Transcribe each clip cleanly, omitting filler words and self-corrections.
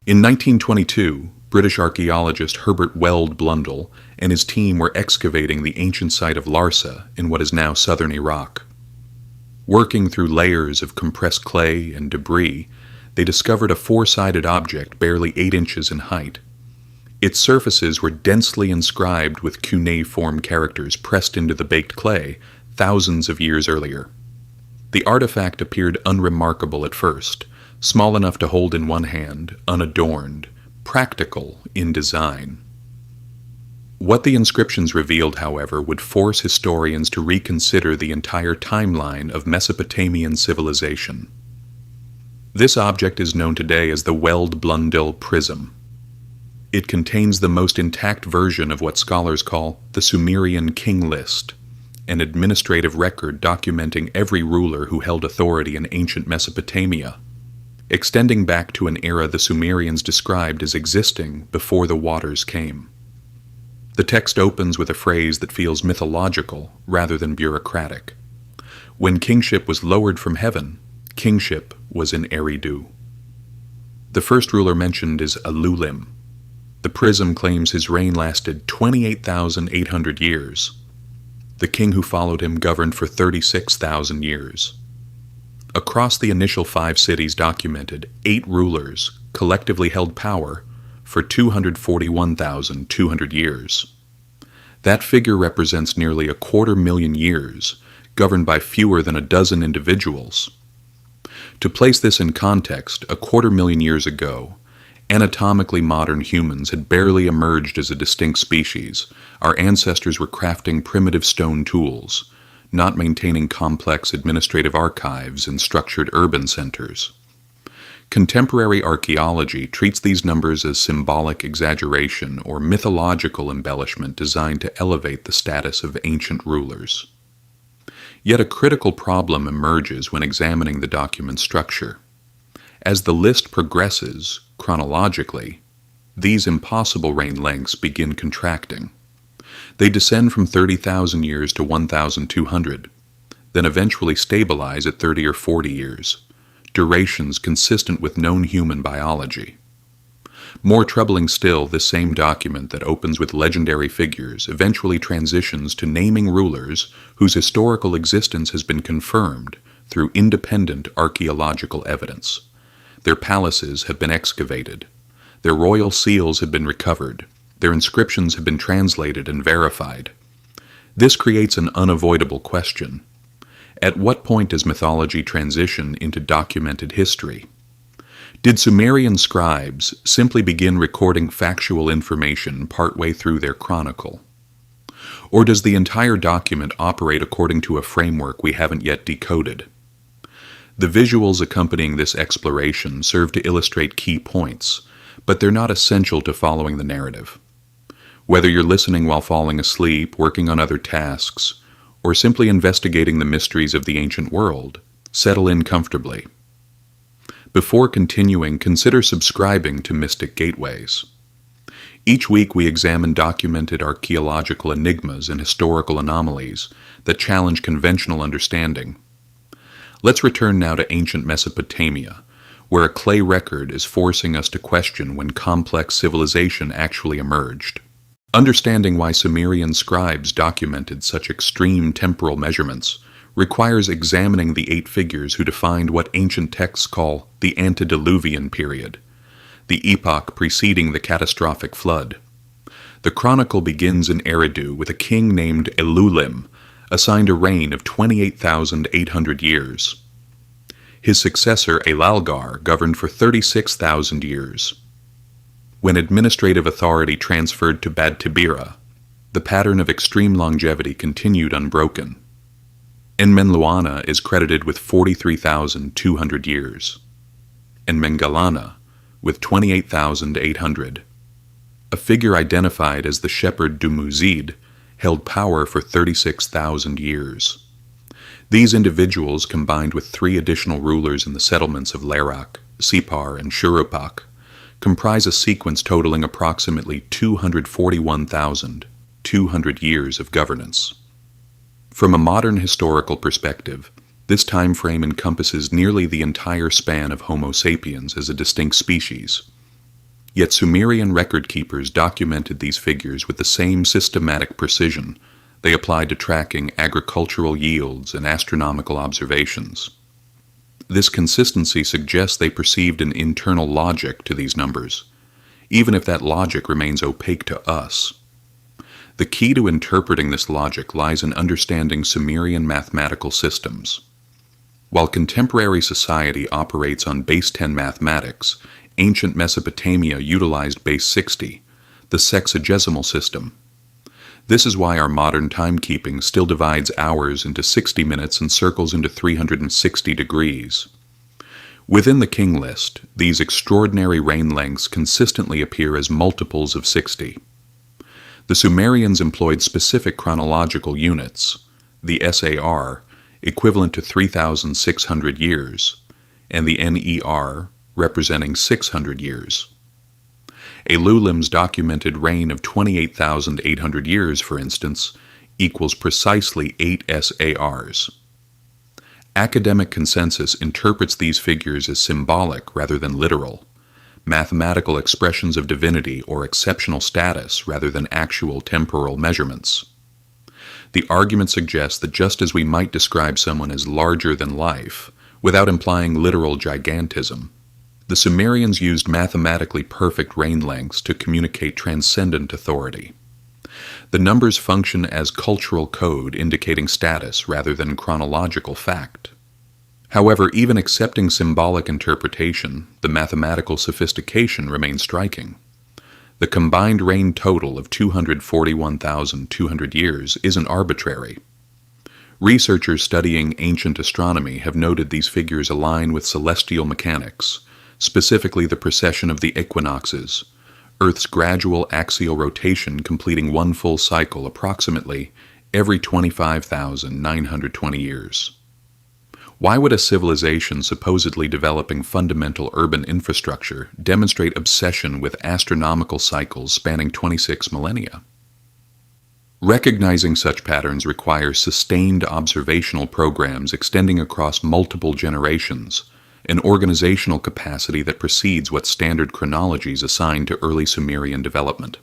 In 1922, British archaeologist Herbert Weld-Blundell and his team were excavating the ancient site of Larsa in what is now southern Iraq. Working through layers of compressed clay and debris, they discovered a four-sided object barely 8 inches in height. Its surfaces were densely inscribed with cuneiform characters pressed into the baked clay thousands of years earlier. The artifact appeared unremarkable at first, small enough to hold in one hand, unadorned, practical in design. What the inscriptions revealed, however, would force historians to reconsider the entire timeline of Mesopotamian civilization. This object is known today as the Weld-Blundell Prism. It contains the most intact version of what scholars call the Sumerian King List, an administrative record documenting every ruler who held authority in ancient Mesopotamia, extending back to an era the Sumerians described as existing before the waters came. The text opens with a phrase that feels mythological rather than bureaucratic. When kingship was lowered from heaven, kingship was in Eridu. The first ruler mentioned is Alulim. The prism claims his reign lasted 28,800 years. The king who followed him governed for 36,000 years. Across the initial 5 cities documented, 8 rulers collectively held power for 241,200 years. That figure represents nearly 250,000 years, governed by fewer than a dozen individuals. To place this in context, 250,000 years ago, anatomically modern humans had barely emerged as a distinct species. Our ancestors were crafting primitive stone tools, not maintaining complex administrative archives in structured urban centers. Contemporary archaeology treats these numbers as symbolic exaggeration or mythological embellishment designed to elevate the status of ancient rulers. Yet a critical problem emerges when examining the document's structure. As the list progresses, chronologically, these impossible reign lengths begin contracting. They descend from 30,000 years to 1,200, then eventually stabilize at 30 or 40 years, durations consistent with known human biology. More troubling still, this same document that opens with legendary figures eventually transitions to naming rulers whose historical existence has been confirmed through independent archaeological evidence. Their palaces have been excavated. Their royal seals have been recovered. Their inscriptions have been translated and verified. This creates an unavoidable question. At what point does mythology transition into documented history? Did Sumerian scribes simply begin recording factual information partway through their chronicle? Or does the entire document operate according to a framework we haven't yet decoded? The visuals accompanying this exploration serve to illustrate key points, but they're not essential to following the narrative. Whether you're listening while falling asleep, working on other tasks, or simply investigating the mysteries of the ancient world, settle in comfortably. Before continuing, consider subscribing to Mystic Gateways. Each week we examine documented archaeological enigmas and historical anomalies that challenge conventional understanding. Let's return now to ancient Mesopotamia, where a clay record is forcing us to question when complex civilization actually emerged. Understanding why Sumerian scribes documented such extreme temporal measurements requires examining the 8 figures who defined what ancient texts call the Antediluvian period, the epoch preceding the catastrophic flood. The Chronicle begins in Eridu with a king named Alulim, assigned a reign of 28,800 years. His successor, Alalgar, governed for 36,000 years. When administrative authority transferred to Bad Tibira, the pattern of extreme longevity continued unbroken. Enmenluana is credited with 43,200 years, and Mengalana with 28,800. A figure identified as the shepherd Dumuzid held power for 36,000 years. These individuals, combined with 3 additional rulers in the settlements of Larak, Sipar, and Shurupak, comprise a sequence totaling approximately 241,200 years of governance. From a modern historical perspective, this time frame encompasses nearly the entire span of Homo sapiens as a distinct species. Yet Sumerian record keepers documented these figures with the same systematic precision they applied to tracking agricultural yields and astronomical observations. This consistency suggests they perceived an internal logic to these numbers, even if that logic remains opaque to us. The key to interpreting this logic lies in understanding Sumerian mathematical systems. While contemporary society operates on base 10 mathematics, ancient Mesopotamia utilized base 60, the sexagesimal system. This is why our modern timekeeping still divides hours into 60 minutes and circles into 360 degrees. Within the King List, these extraordinary reign lengths consistently appear as multiples of 60. The Sumerians employed specific chronological units, the SAR, equivalent to 3,600 years, and the NER, representing 600 years. Alulim's documented reign of 28,800 years, for instance, equals precisely 8 SARs. Academic consensus interprets these figures as symbolic rather than literal, mathematical expressions of divinity or exceptional status rather than actual temporal measurements. The argument suggests that just as we might describe someone as larger than life, without implying literal gigantism, the Sumerians used mathematically perfect reign lengths to communicate transcendent authority. The numbers function as cultural code indicating status rather than chronological fact. However, even accepting symbolic interpretation, the mathematical sophistication remains striking. The combined reign total of 241,200 years isn't arbitrary. Researchers studying ancient astronomy have noted these figures align with celestial mechanics, specifically the precession of the equinoxes, Earth's gradual axial rotation completing one full cycle approximately every 25,920 years. Why would a civilization supposedly developing fundamental urban infrastructure demonstrate obsession with astronomical cycles spanning 26 millennia? Recognizing such patterns requires sustained observational programs extending across multiple generations, an organizational capacity that precedes what standard chronologies assign to early Sumerian development.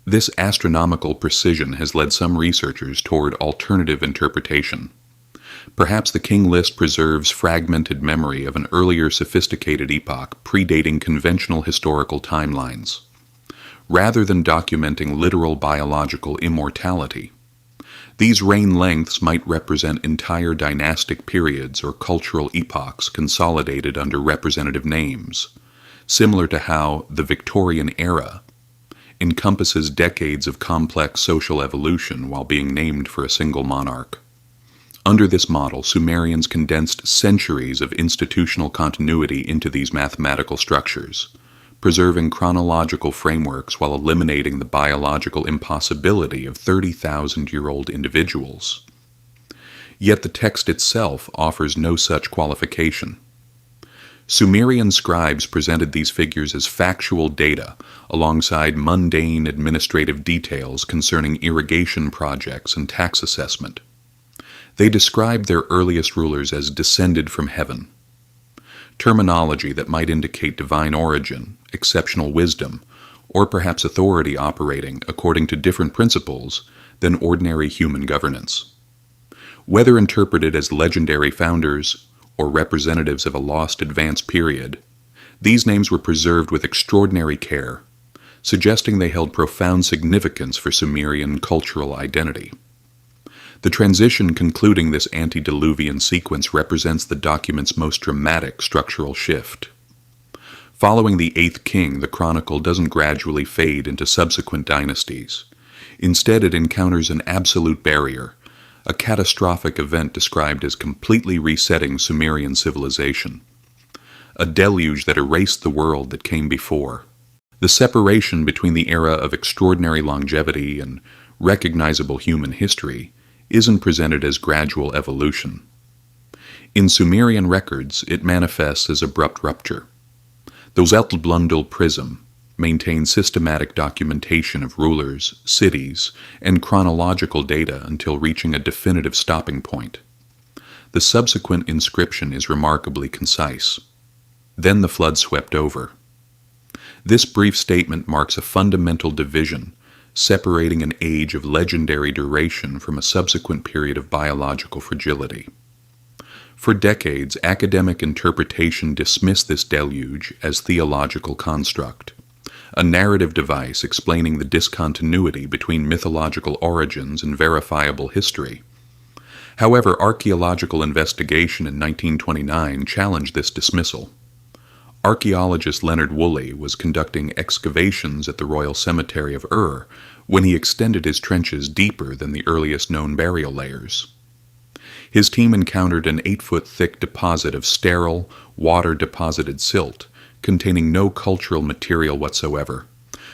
This astronomical precision has led some researchers toward alternative interpretation. Perhaps the King List preserves fragmented memory of an earlier sophisticated epoch predating conventional historical timelines, rather than documenting literal biological immortality. These reign lengths might represent entire dynastic periods or cultural epochs consolidated under representative names, similar to how the Victorian era encompasses decades of complex social evolution while being named for a single monarch. Under this model, Sumerians condensed centuries of institutional continuity into these mathematical structures, preserving chronological frameworks while eliminating the biological impossibility of 30,000-year-old individuals. Yet the text itself offers no such qualification. Sumerian scribes presented these figures as factual data alongside mundane administrative details concerning irrigation projects and tax assessment. They described their earliest rulers as descended from heaven, terminology that might indicate divine origin, exceptional wisdom, or perhaps authority operating according to different principles than ordinary human governance. Whether interpreted as legendary founders or representatives of a lost advanced period, these names were preserved with extraordinary care, suggesting they held profound significance for Sumerian cultural identity. The transition concluding this antediluvian sequence represents the document's most dramatic structural shift. Following the 8th king, the Chronicle doesn't gradually fade into subsequent dynasties. Instead, it encounters an absolute barrier, a catastrophic event described as completely resetting Sumerian civilization, a deluge that erased the world that came before. The separation between the era of extraordinary longevity and recognizable human history isn't presented as gradual evolution. In Sumerian records, it manifests as abrupt rupture. The Weld-Blundell Prism maintains systematic documentation of rulers, cities, and chronological data until reaching a definitive stopping point. The subsequent inscription is remarkably concise. Then the flood swept over. This brief statement marks a fundamental division, separating an age of legendary duration from a subsequent period of biological fragility. For decades, academic interpretation dismissed this deluge as theological construct, a narrative device explaining the discontinuity between mythological origins and verifiable history. However, archaeological investigation in 1929 challenged this dismissal. Archaeologist Leonard Woolley was conducting excavations at the Royal Cemetery of Ur when he extended his trenches deeper than the earliest known burial layers. His team encountered an 8-foot-thick deposit of sterile, water-deposited silt containing no cultural material whatsoever,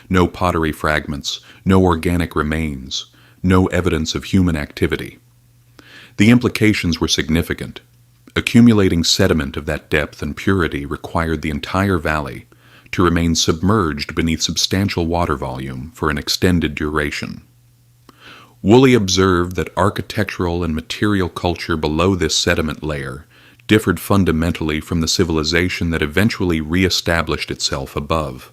no pottery fragments, no organic remains, no evidence of human activity. The implications were significant. Accumulating sediment of that depth and purity required the entire valley to remain submerged beneath substantial water volume for an extended duration. Woolley observed that architectural and material culture below this sediment layer differed fundamentally from the civilization that eventually re-established itself above.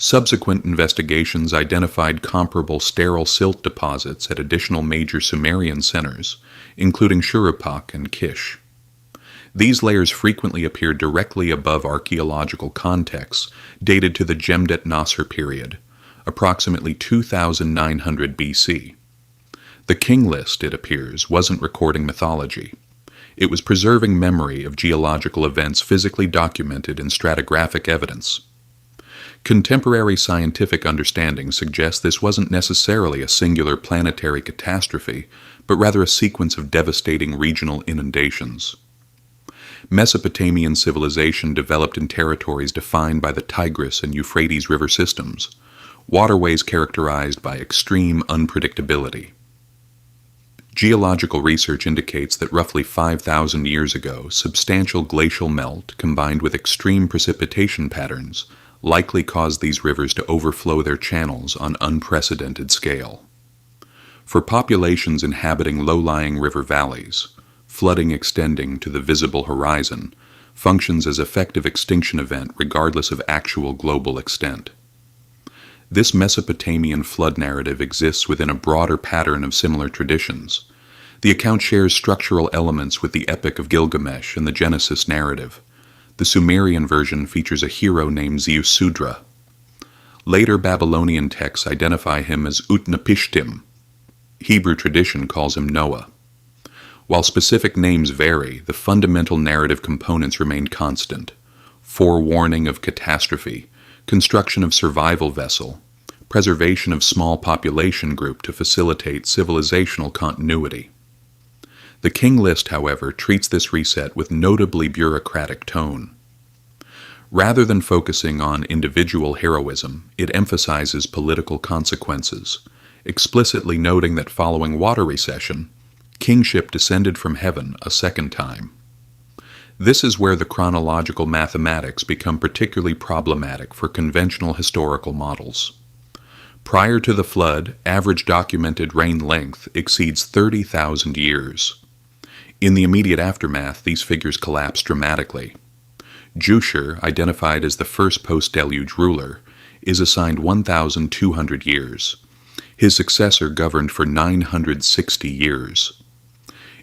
Subsequent investigations identified comparable sterile silt deposits at additional major Sumerian centers, including Shuruppak and Kish. These layers frequently appear directly above archaeological contexts dated to the Jemdet Nasr period, approximately 2900 BC. The King List, it appears, wasn't recording mythology. It was preserving memory of geological events physically documented in stratigraphic evidence. Contemporary scientific understanding suggests this wasn't necessarily a singular planetary catastrophe, but rather a sequence of devastating regional inundations. Mesopotamian civilization developed in territories defined by the Tigris and Euphrates river systems, waterways characterized by extreme unpredictability. Geological research indicates that roughly 5,000 years ago, substantial glacial melt combined with extreme precipitation patterns likely caused these rivers to overflow their channels on unprecedented scale. For populations inhabiting low-lying river valleys, flooding extending to the visible horizon functions as effective extinction event regardless of actual global extent. This Mesopotamian flood narrative exists within a broader pattern of similar traditions. The account shares structural elements with the Epic of Gilgamesh and the Genesis narrative. The Sumerian version features a hero named Ziusudra. Later Babylonian texts identify him as Utnapishtim. Hebrew tradition calls him Noah. While specific names vary, the fundamental narrative components remain constant: forewarning of catastrophe, construction of survival vessel, preservation of small population group to facilitate civilizational continuity. The King List, however, treats this reset with notably bureaucratic tone. Rather than focusing on individual heroism, it emphasizes political consequences, explicitly noting that following water recession, kingship descended from heaven a second time. This is where the chronological mathematics become particularly problematic for conventional historical models. Prior to the flood, average documented reign length exceeds 30,000 years. In the immediate aftermath, these figures collapse dramatically. Jushur, identified as the first post-deluge ruler, is assigned 1,200 years. His successor governed for 960 years.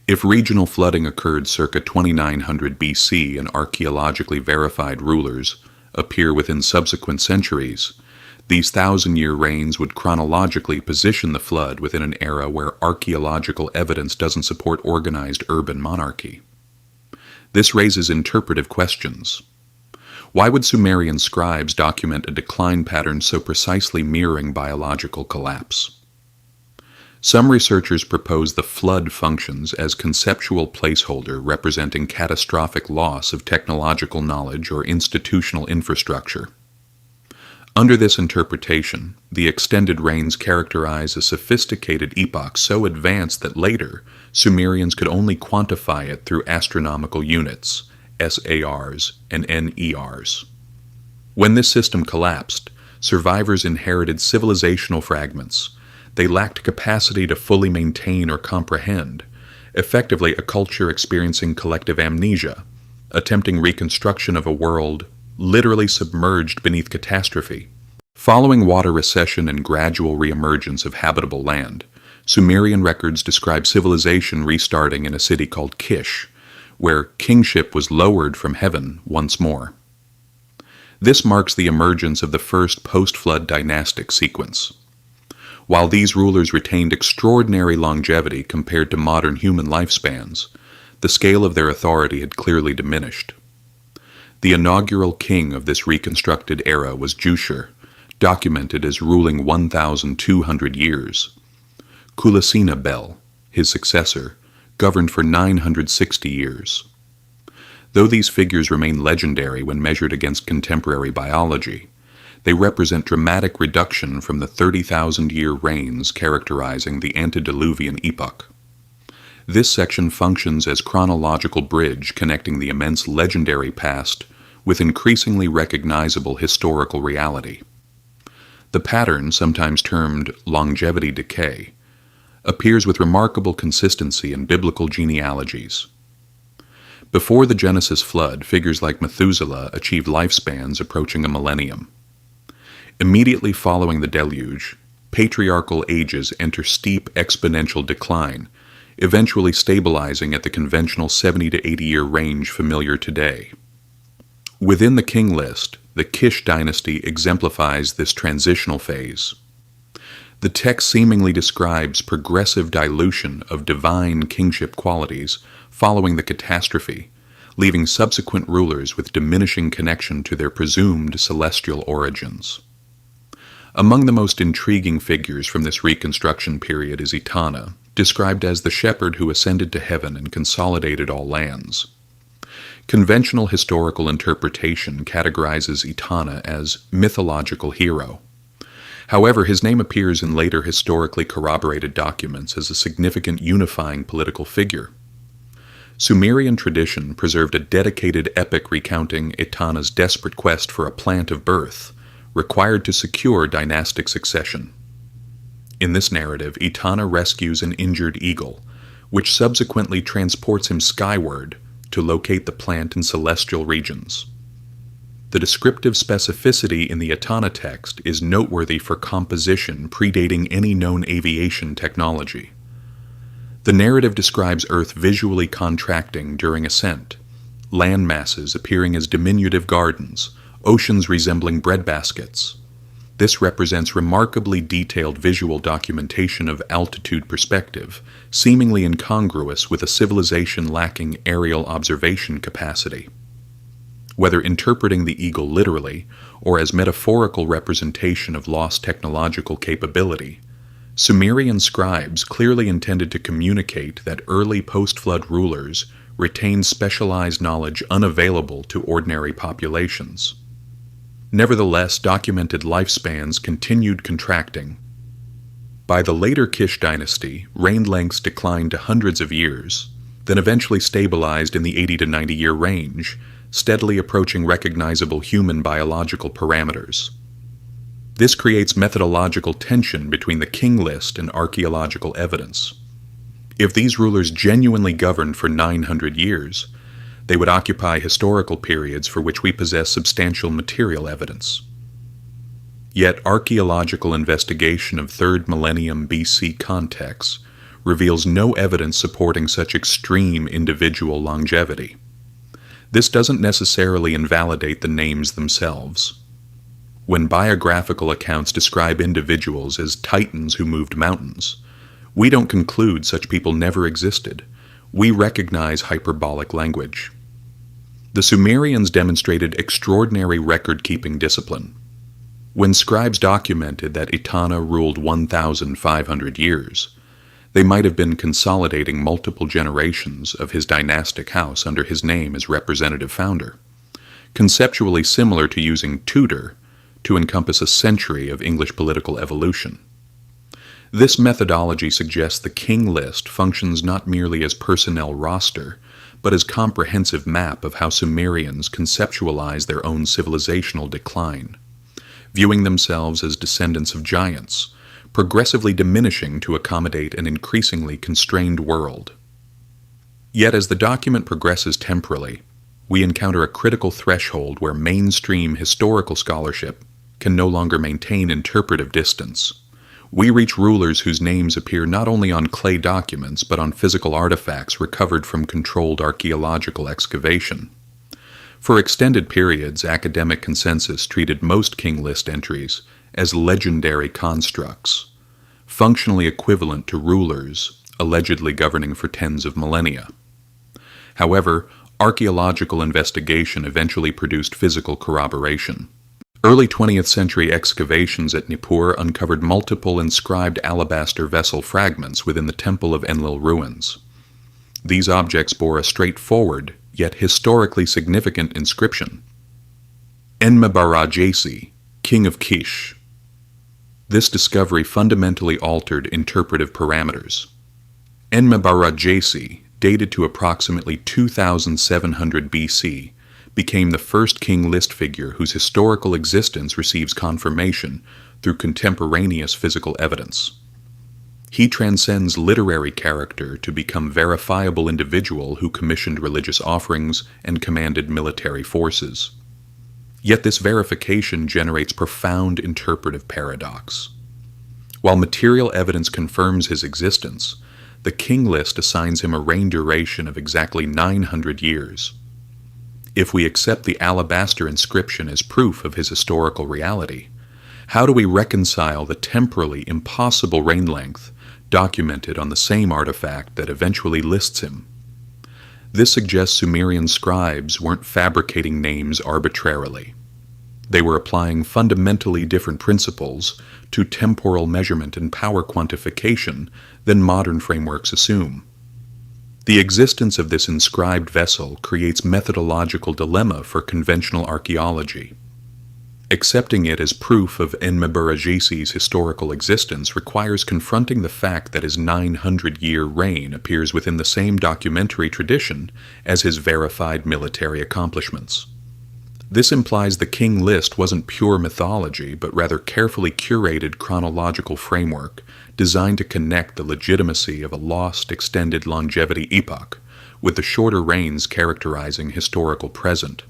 If regional flooding occurred circa 2900 BC and archaeologically verified rulers appear within subsequent centuries, these 1,000-year reigns would chronologically position the flood within an era where archaeological evidence doesn't support organized urban monarchy. This raises interpretive questions. Why would Sumerian scribes document a decline pattern so precisely mirroring biological collapse? Some researchers propose the flood functions as conceptual placeholder representing catastrophic loss of technological knowledge or institutional infrastructure. Under this interpretation, the extended reigns characterize a sophisticated epoch so advanced that later, Sumerians could only quantify it through astronomical units, SARs and NERs. When this system collapsed, survivors inherited civilizational fragments. They lacked capacity to fully maintain or comprehend, effectively a culture experiencing collective amnesia, attempting reconstruction of a world literally submerged beneath Catastrophe. Following water recession and gradual reemergence of habitable land, Sumerian records describe civilization restarting in a city called Kish, where kingship was lowered from heaven once more. This marks the emergence of the first post-flood dynastic sequence. While these rulers retained extraordinary longevity compared to modern human lifespans, the scale of their authority had clearly diminished. The inaugural king of this reconstructed era was Jushur, documented as ruling 1,200 years. Kulasina Bel, his successor, governed for 960 years. Though these figures remain legendary when measured against contemporary biology, they represent dramatic reduction from the 30,000-year reigns characterizing the Antediluvian epoch. This section functions as chronological bridge connecting the immense legendary past with increasingly recognizable historical reality. The pattern, sometimes termed longevity decay, appears with remarkable consistency in biblical genealogies. Before the Genesis flood, figures like Methuselah achieved lifespans approaching a millennium. Immediately following the deluge, patriarchal ages enter steep exponential decline, eventually stabilizing at the conventional 70 to 80-year range familiar today. Within the King List, the Kish dynasty exemplifies this transitional phase. The text seemingly describes progressive dilution of divine kingship qualities following the catastrophe, leaving subsequent rulers with diminishing connection to their presumed celestial origins. Among the most intriguing figures from this reconstruction period is Etana, described as the shepherd who ascended to heaven and consolidated all lands. Conventional historical interpretation categorizes Etana as mythological hero. However, his name appears in later historically corroborated documents as a significant unifying political figure. Sumerian tradition preserved a dedicated epic recounting Etana's desperate quest for a plant of birth, required to secure dynastic succession. In this narrative, Etana rescues an injured eagle, which subsequently transports him skyward to locate the plant in celestial regions. The descriptive specificity in the Etana text is noteworthy for composition predating any known aviation technology. The narrative describes Earth visually contracting during ascent, land masses appearing as diminutive gardens, oceans resembling breadbaskets. This represents remarkably detailed visual documentation of altitude perspective, seemingly incongruous with a civilization lacking aerial observation capacity. Whether interpreting the eagle literally or as metaphorical representation of lost technological capability, Sumerian scribes clearly intended to communicate that early post-flood rulers retained specialized knowledge unavailable to ordinary populations. Nevertheless, documented lifespans continued contracting. By the later Kish dynasty, reign lengths declined to hundreds of years, then eventually stabilized in the 80 to 90-year range, steadily approaching recognizable human biological parameters. This creates methodological tension between the King List and archaeological evidence. If these rulers genuinely governed for 900 years, they would occupy historical periods for which we possess substantial material evidence. Yet archaeological investigation of 3rd millennium BC contexts reveals no evidence supporting such extreme individual longevity. This doesn't necessarily invalidate the names themselves. When biographical accounts describe individuals as titans who moved mountains, we don't conclude such people never existed. We recognize hyperbolic language. The Sumerians demonstrated extraordinary record-keeping discipline. When scribes documented that Etana ruled 1,500 years, they might have been consolidating multiple generations of his dynastic house under his name as representative founder, conceptually similar to using Tudor to encompass a century of English political evolution. This methodology suggests the King List functions not merely as personnel roster, but as comprehensive map of how Sumerians conceptualize their own civilizational decline, viewing themselves as descendants of giants, progressively diminishing to accommodate an increasingly constrained world. Yet as the document progresses temporally, we encounter a critical threshold where mainstream historical scholarship can no longer maintain interpretive distance. We reach rulers whose names appear not only on clay documents but on physical artifacts recovered from controlled archaeological excavation. For extended periods, academic consensus treated most King List entries as legendary constructs, functionally equivalent to rulers allegedly governing for tens of millennia. However, archaeological investigation eventually produced physical corroboration. Early 20th century excavations at Nippur uncovered multiple inscribed alabaster vessel fragments within the Temple of Enlil ruins. These objects bore a straightforward, yet historically significant inscription: Enmebarajesi, King of Kish. This discovery fundamentally altered interpretive parameters. Enmebarajesi, dated to approximately 2700 BC, became the first King List figure whose historical existence receives confirmation through contemporaneous physical evidence. He transcends literary character to become verifiable individual who commissioned religious offerings and commanded military forces. Yet this verification generates profound interpretive paradox. While material evidence confirms his existence, the King List assigns him a reign duration of exactly 900 years. If we accept the alabaster inscription as proof of his historical reality, how do we reconcile the temporally impossible reign length documented on the same artifact that eventually lists him? This suggests Sumerian scribes weren't fabricating names arbitrarily. They were applying fundamentally different principles to temporal measurement and power quantification than modern frameworks assume. The existence of this inscribed vessel creates methodological dilemma for conventional archaeology. Accepting it as proof of Enmebarajesi's historical existence requires confronting the fact that his 900-year reign appears within the same documentary tradition as his verified military accomplishments. This implies the King List wasn't pure mythology, but rather carefully curated chronological framework designed to connect the legitimacy of a lost extended longevity epoch with the shorter reigns characterizing historical present.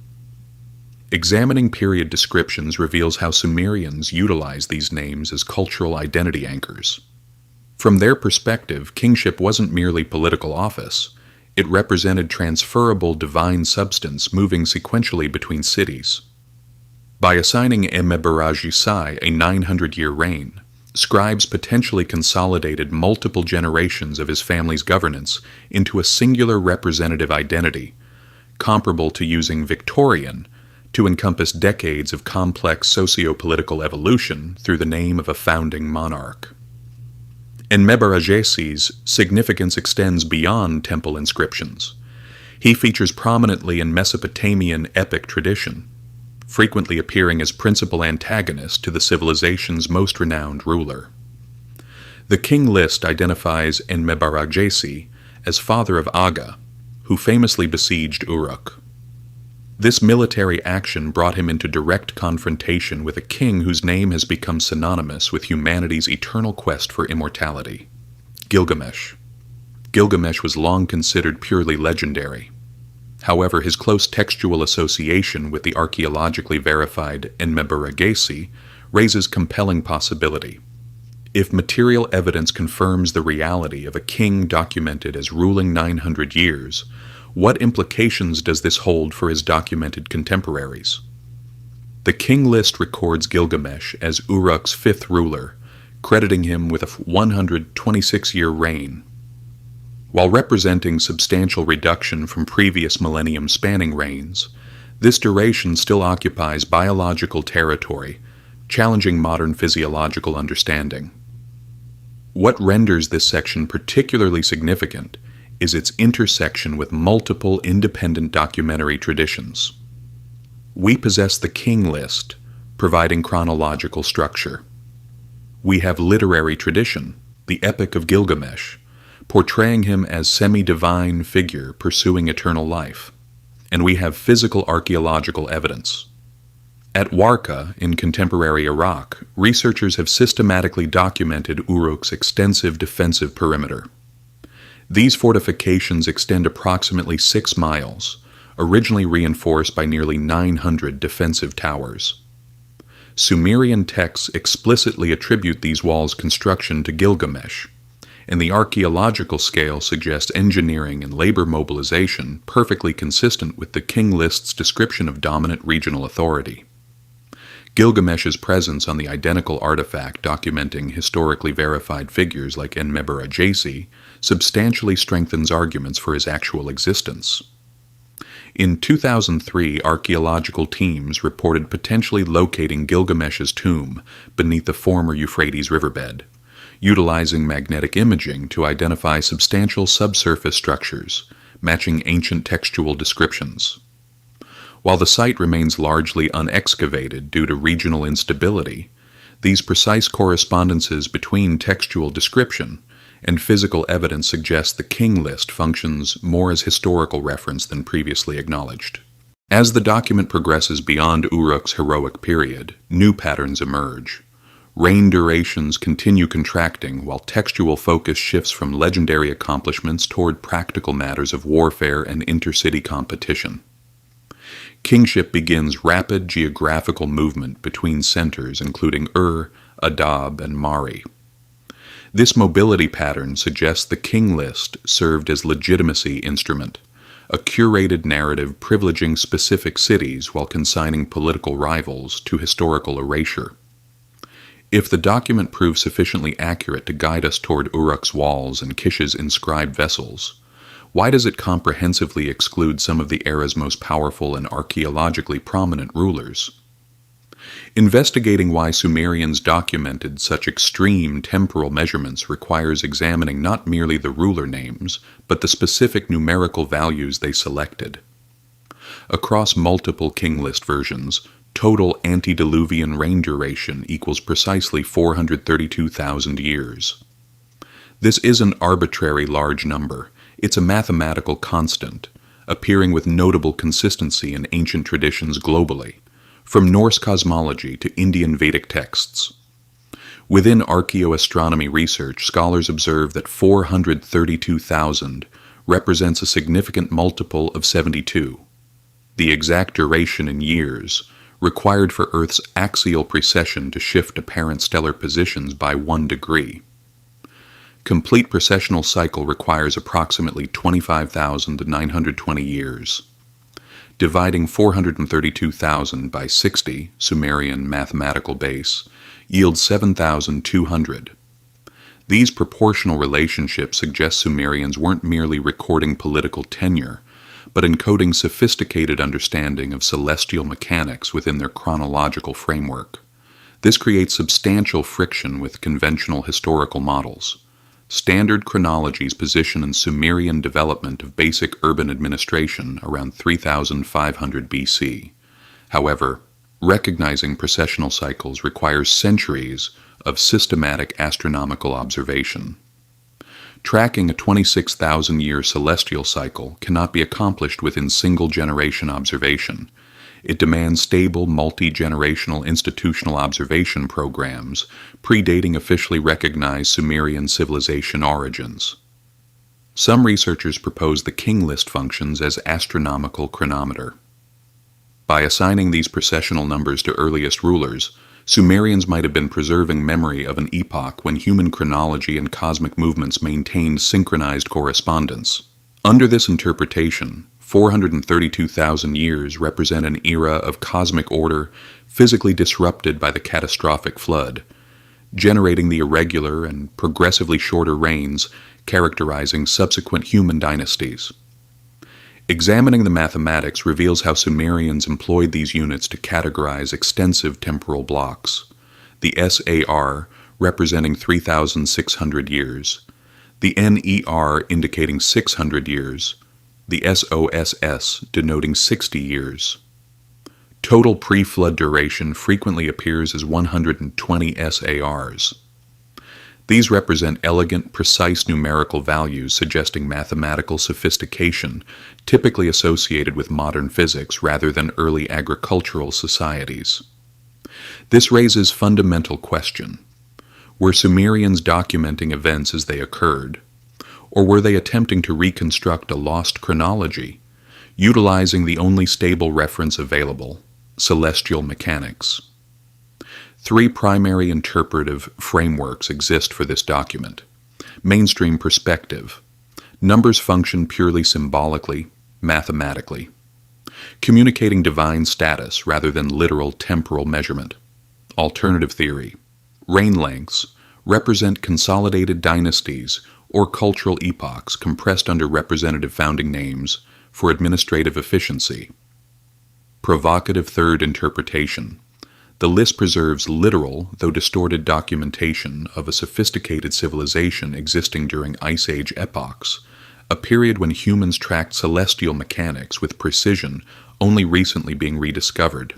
Examining period descriptions reveals how Sumerians utilized these names as cultural identity anchors. From their perspective, kingship wasn't merely political office. It represented transferable divine substance moving sequentially between cities. By assigning Enmebarajesi a 900-year reign, scribes potentially consolidated multiple generations of his family's governance into a singular representative identity, comparable to using Victorian to encompass decades of complex socio-political evolution through the name of a founding monarch. Enmebarajesi's significance extends beyond temple inscriptions. He features prominently in Mesopotamian epic tradition, frequently appearing as principal antagonist to the civilization's most renowned ruler. The King List identifies Enmebarajesi as father of Aga, who famously besieged Uruk. This military action brought him into direct confrontation with a king whose name has become synonymous with humanity's eternal quest for immortality: Gilgamesh. Gilgamesh was long considered purely legendary. However, his close textual association with the archaeologically verified Enmebarajesi raises compelling possibility. If material evidence confirms the reality of a king documented as ruling 900 years, what implications does this hold for his documented contemporaries? The King List records Gilgamesh as Uruk's fifth ruler, crediting him with a 126-year reign. While representing substantial reduction from previous millennium-spanning reigns, this duration still occupies biological territory, challenging modern physiological understanding. What renders this section particularly significant is its intersection with multiple independent documentary traditions. We possess the King List, providing chronological structure. We have literary tradition, the Epic of Gilgamesh, portraying him as semi-divine figure pursuing eternal life. And we have physical archaeological evidence. At Warka, in contemporary Iraq, researchers have systematically documented Uruk's extensive defensive perimeter. These fortifications extend approximately 6 miles, originally reinforced by nearly 900 defensive towers. Sumerian texts explicitly attribute these walls' construction to Gilgamesh, and the archaeological scale suggests engineering and labor mobilization perfectly consistent with the King List's description of dominant regional authority. Gilgamesh's presence on the identical artifact documenting historically verified figures like Enmeber-Ajesi substantially strengthens arguments for his actual existence. In 2003, archaeological teams reported potentially locating Gilgamesh's tomb beneath the former Euphrates riverbed, utilizing magnetic imaging to identify substantial subsurface structures, matching ancient textual descriptions. While the site remains largely unexcavated due to regional instability, these precise correspondences between textual description and physical evidence suggest the King List functions more as historical reference than previously acknowledged. As the document progresses beyond Uruk's heroic period, new patterns emerge. Reign durations continue contracting while textual focus shifts from legendary accomplishments toward practical matters of warfare and intercity competition. Kingship begins rapid geographical movement between centers including Adab, and Mari. This mobility pattern suggests the King List served as legitimacy instrument, a curated narrative privileging specific cities while consigning political rivals to historical erasure. If the document proves sufficiently accurate to guide us toward Uruk's walls and Kish's inscribed vessels, why does it comprehensively exclude some of the era's most powerful and archaeologically prominent rulers? Investigating why Sumerians documented such extreme temporal measurements requires examining not merely the ruler names, but the specific numerical values they selected. Across multiple King List versions, total antediluvian reign duration equals precisely 432,000 years. This is an arbitrary large number. It's a mathematical constant, appearing with notable consistency in ancient traditions globally, from Norse cosmology to Indian Vedic texts. Within archaeoastronomy research, scholars observe that 432,000 represents a significant multiple of 72, the exact duration in years required for Earth's axial precession to shift apparent stellar positions by 1 degree. Complete precessional cycle requires approximately 25,920 years. Dividing 432,000 by 60, Sumerian mathematical base, yields 7,200. These proportional relationships suggest Sumerians weren't merely recording political tenure, but encoding sophisticated understanding of celestial mechanics within their chronological framework. This creates substantial friction with conventional historical models. Standard chronologies position Sumerian development of basic urban administration around 3,500 BC. However, recognizing precessional cycles requires centuries of systematic astronomical observation. Tracking a 26,000-year celestial cycle cannot be accomplished within single-generation observation. It demands stable, multi-generational institutional observation programs predating officially recognized Sumerian civilization origins. Some researchers propose the King List functions as astronomical chronometer. By assigning these precessional numbers to earliest rulers, Sumerians might have been preserving memory of an epoch when human chronology and cosmic movements maintained synchronized correspondence. Under this interpretation, 432,000 years represent an era of cosmic order physically disrupted by the catastrophic flood, generating the irregular and progressively shorter reigns characterizing subsequent human dynasties. Examining the mathematics reveals how Sumerians employed these units to categorize extensive temporal blocks, the SAR representing 3,600 years, the NER indicating 600 years, the SOSS denoting 60 years. Total pre-flood duration frequently appears as 120 SARs. These represent elegant, precise numerical values suggesting mathematical sophistication typically associated with modern physics rather than early agricultural societies. This raises fundamental question. Were Sumerians documenting events as they occurred? Or were they attempting to reconstruct a lost chronology, utilizing the only stable reference available, celestial mechanics. Three primary interpretive frameworks exist for this document. Mainstream perspective. Numbers function purely symbolically, mathematically, communicating divine status rather than literal temporal measurement. Alternative theory. Reign lengths represent consolidated dynasties or cultural epochs compressed under representative founding names for administrative efficiency. Provocative third interpretation. The list preserves literal, though distorted documentation of a sophisticated civilization existing during Ice Age epochs, a period when humans tracked celestial mechanics with precision only recently being rediscovered.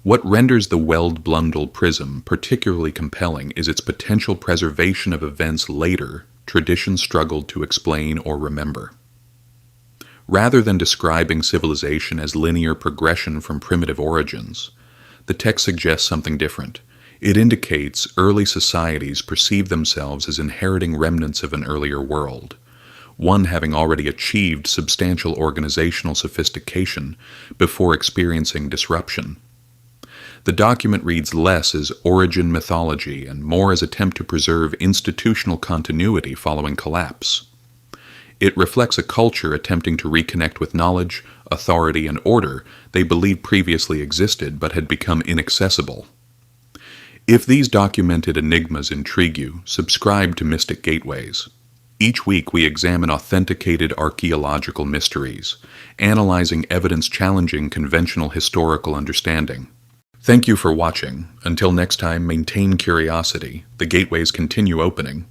What renders the Weld-Blundell Prism particularly compelling is its potential preservation of events later tradition struggled to explain or remember. Rather than describing civilization as linear progression from primitive origins, the text suggests something different. It indicates early societies perceive themselves as inheriting remnants of an earlier world, one having already achieved substantial organizational sophistication before experiencing disruption. The document reads less as origin mythology and more as attempt to preserve institutional continuity following collapse. It reflects a culture attempting to reconnect with knowledge, authority, and order they believed previously existed but had become inaccessible. If these documented enigmas intrigue you, subscribe to Mystic Gateways. Each week we examine authenticated archaeological mysteries, analyzing evidence challenging conventional historical understanding. Thank you for watching. Until next time, maintain curiosity. The gateways continue opening.